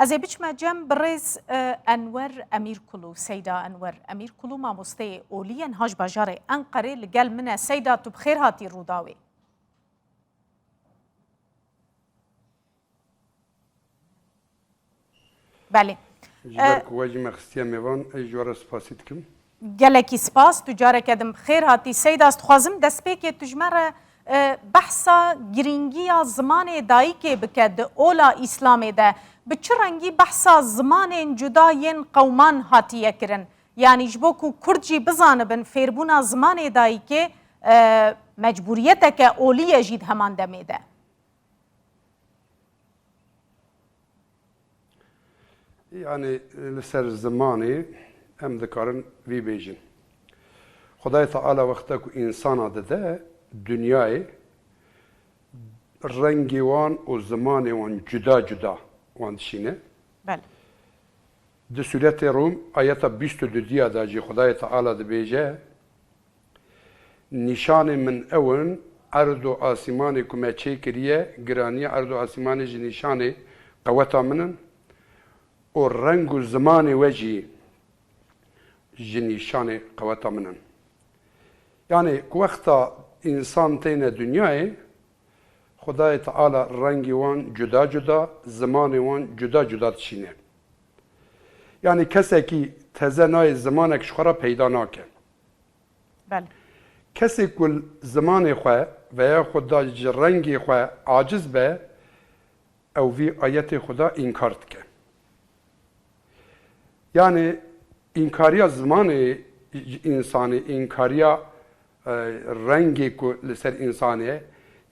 از بچم جم برز انور امیرکلو سیدا انور امیرکلو مامۆستەیە ئۆلیەن هاش باژارێ ئەنقەرێ لەگەل منە سەیدا تو بخێر هاتی ڕووداوێ. بله. واجی مخصیه میوان ایجوار سپاسی دکم. گلکی سپاس تو جاره کدم خیر هاتی سید است خوازم دست پی که تجمر بحثا گرینگی زمان دایی که بکد اولا اسلام ده به چه رنگی بحثا زمان جدا ین قومان هاتیه کرن یعنی جبو کو کردجی بزانه بن فیربونا زمان دایی که مجبوریت که اولیه جید همان دمیده. يعني لسر زماني هم ذكرن في بيجن خدای تعالی وقتا که انسان ده دنیای رنگی وان و زمانی وان جدا جدا وان دشینه. بله. ده سورة روم آیت 22 دیا داجی خدای تعالی ده بیجه نشان من اون ارض و آسمانی که ما چه کریه گرانی ارض و آسمانی جی نشان قوتا منن و رنگ و زمان وجی جنیشان قوتا منن یعنی وقتا انسان تین دنیای خدای تعالی رنگی وان جدا جدا زمان وان جدا جدا تشینه یعنی کسی که تازه نای زمانک شخورا پیدا ناکه بله کسی که زمان خواه و یا خدا رنگی خواه عاجز به او وی آیت خدا انکار که یعنی انکاریا زمان انسانی انکاریا رنگی که لسر انسانیه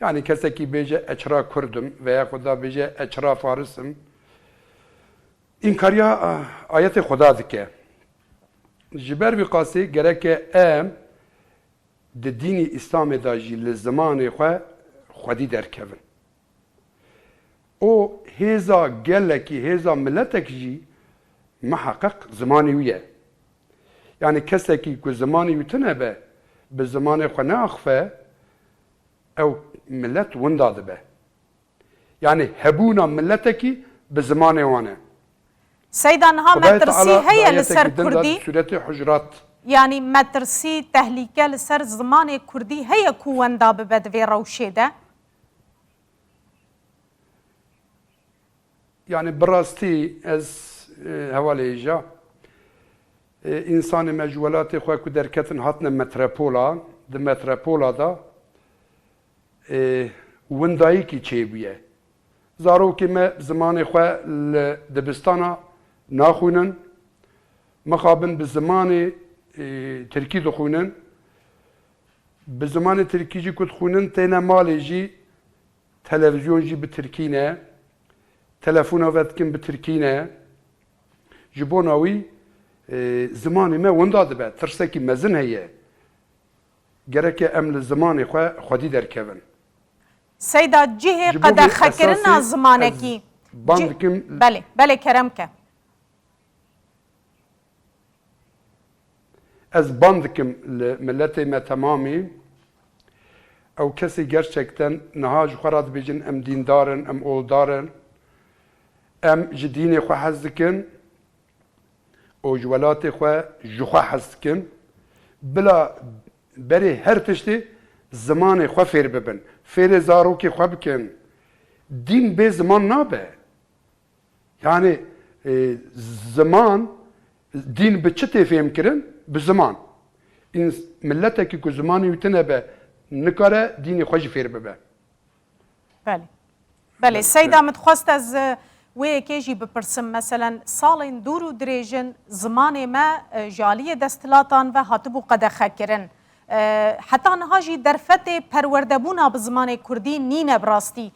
یعنی کسی که بیجه اچرا کردم و یا خدا بیجه اچرا فارسم انکاریا آیت خدا دکه جبر بی قاسی گره که ام ده دین اسلام داجی لزمان خواه خودی درکون او هیزا گلکی هیزا ملتک جی محقق زمانی ویه یعنی کسی که زمانی ویتنه به زمان خو ناخفه او ملت ونداده به یعنی هبونا ملتکی به زمان وانه سیدان ها مترسی هیا لسر کردی سورت حجرات یعنی مترسی تهلیکه لسر زمان کردی هیا کو وندا ببدوی روشه ده yani براستی از حوالی جا انسان مجولات خواه که درکتن هاتن مترپولا ده مترپولا دا وندایی کی چه بیه زارو که ما زمان خواه دبستانا ناخونن مخابن به زمان ترکی دخونن به زمان ترکی جی کد خونن تینا مالی جی تلویزیون جی به ترکی نه تلفون وقت کن به ترکی نه جبوناوی زمانی ما ونداده به ترسه که مزن هیه گره که امل زمانی خودی در کون سیدا جه قد خکرنا زمانه کی بله کرم که از باندکم ملت ما تمامی او کسی gerçekten نهاج خورات بیجن ام دیندارن ام اولدارن ام جدین خو حزکن او جولات خو جخوا حزکن بلا بری هر تشتی زمان خو فیر ببن فیر زارو که خو بکن دین به زمان نابه yani zaman din به چه تفهم کرن به زمان این ملت که زمانی یتنه به نکاره دینی خوش فیر ببه بله سیدا متخواست از وی کیجی بپرسم مثلا سالین دور و دریجن زمان ما جالی دستلاتان و هاتبو قد خکرن حتی نهاجی درفت پروردبونا به زمان کردی نینه براستی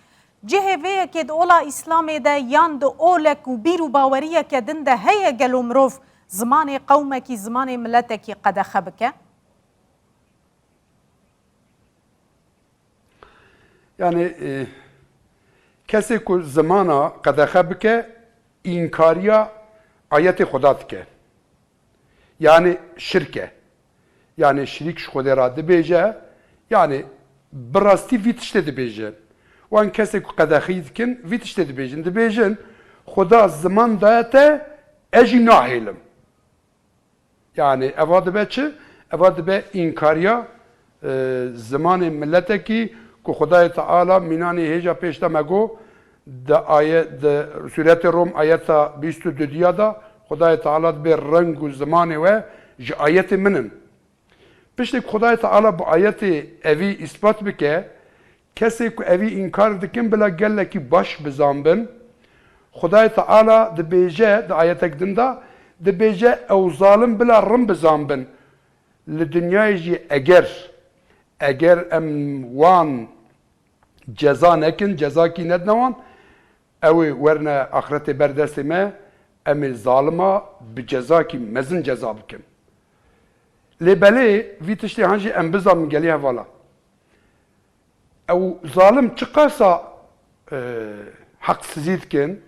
جه وی که دولا اسلام ده یان دو اولک و بیرو باوریه که دنده هی گلو مروف زمان قومکی زمان ملتکی قد خبکه yani کسی که زمانا قدخه بکه اینکاریا آیت خدا که یعنی شرکه یعنی شریکش خود را دبیجه یعنی براستی ویتشته دبیجه وان کسی که قدخه کن ویتشته دبیجن خدا زمان دایته اجی ناهیلم yani evad be çi evad be inkarya zamanı millete ki ku Xudayê Teala mînanê hêja pêş de me got di ayet di Sûretê Rom ayeta 22 da Xudayê Teala dibê reng û zimanê we ji ayetê min in. Piştî Xudayê Teala bu ayetê evî ispat bike kesê ku evî inkar dikin bila gelekî baş bizanbin Xudayê Teala dibêje di ayetek din da dibêje ew zalim bila rin bizanbin li dinyayê jî eger em wan ceza nekin cezakî nedin wan ew ê werne axretê berdestê me em ê zalima bi cezakî mezin ceza bikin. Lê belê vî tiştê han jî em bizanin gelî hevala. Ew zalim çi qasa heqsizî dikin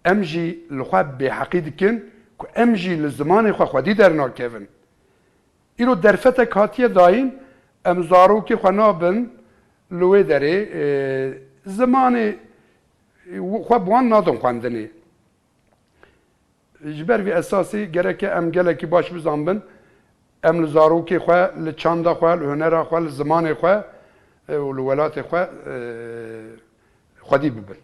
em jî li xwe bêheqî dikin ku em jî li zimanê xwe xwedî dernakevin. Îro derfetek hatiye dayîn em zarokê xwe nabin li wê derê zimanê xwe bi wan nadin xwendinê. Ji ber vî esasî gereke em gelekî baş bizanbin em li zarokê xwe, li çanda xwe, li hunera xwe, li zimanê xwe û li welatê xwe xwedî bibin.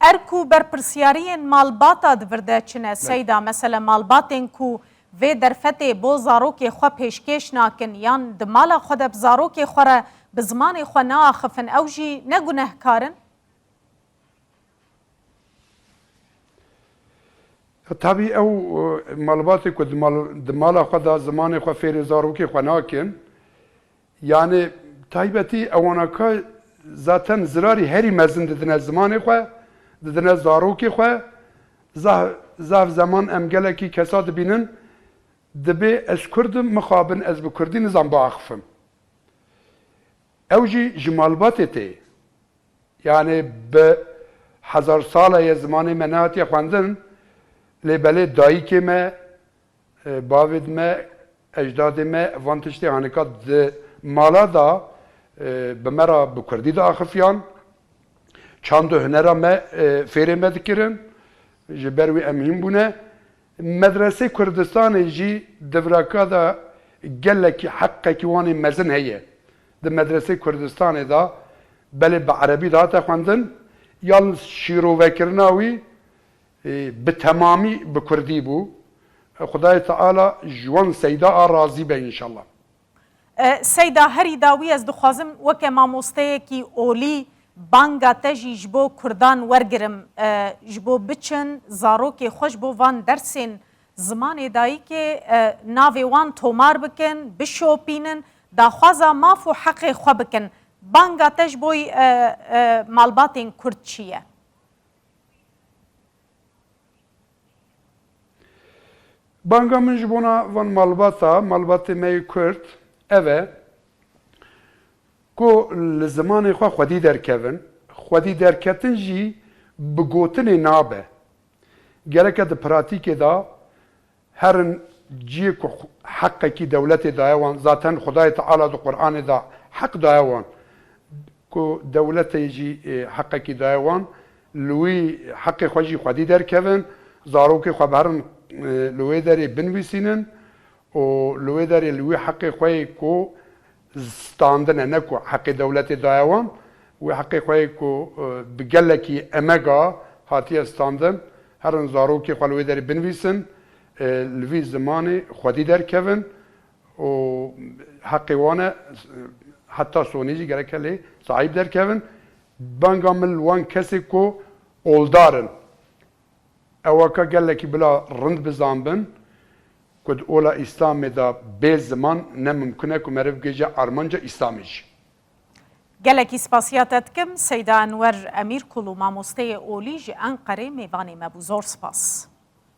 Er ku berpirsiyariyên malbata divirde çine Seyda mesela malbatên ku vê derfetê bo zarokê xwe pêşkêş nakin yan di mala xwe de bi zarokê xwe re bi zimanê xwe naaxifin ew jî ne gunehkarin? Tabii ew malbatê ku di mala xwe da zimanê xwe fêrê zarokê xwe nakin yani taybetî ewanaka zaten zirarî herî mezin didine zimanê xwe didine zarokê xwe zav zaman em gelekî kesa dibînin dibê ez Kurdim mixabin ez bi Kurdî nizam biaxifim. Ew jî ji malbatê tê yani bi hezar saleye zimanê me nehatiye xwendin lê belê dayîkê me bavê me ecdadê me van tiştê hanika di mala da bi me ra bi Kurdî diaxifiyan çand û hunera me fêrê me dikirin ji ber wî em hîn bûne medresê Kurdistanê jî divraka da gelekî heqekî wanê mezin heye di medresê Kurdistanê da belê bi erebî de hate xwendin yan şîrovekirina wî bi temamî bi Kurdî bû Xudayê Teala ji wan Seyda a razî be înşallah. Seyda herî da wî ez dixwazim weke mamosteyekî olî banga te jî ji bo Kurdan wergirim ji bo biçin zarokê xwe ji bo van dersên zimanê dayîkê navê wan tomar bikin, bişopînin, daxwaza maf û heqê xwe bikin. Banga te ji bo malbatên Kurd çi ye? Banga min ji bona van malbatê me yê Kurd ev e ku li zimanê xwe xwedî derkevin, xwedî derketin jî bi gotinê nabe. Gereke di pratîkê da herin ciyê ku heqekî dewletê daye wan zaten Xudayê Teala di Qur'anê da heq daye wan ku dewletê jî heqekî daye wan li wî heqê xwe jî xwedî derkevin, zarokê xwe bi herin li wê derê binivîsînin û li wê derê li wî heqê xwe ku standine ne ku heqê dewletê daye wan wê heqê xwe ku bi gelekî emega hatiye standin herin zarokê xwe li wê derê binivîsin li vî zimanê xwedî derkevin û heqê wan e heta sonî jî gereke lê sahîb derkevin banga min li wan kesê ku oldar in ewaka gelekî bila rind bizanbin ku di ola İslamê da bê ziman ne mumkin e ku meriv bigêje armanca İslamê jî. Gelekî spasiya te dikim Seyda Enwer Emirkul û mamosteyê olî ji Enqerê mêvanê me bû zor spas.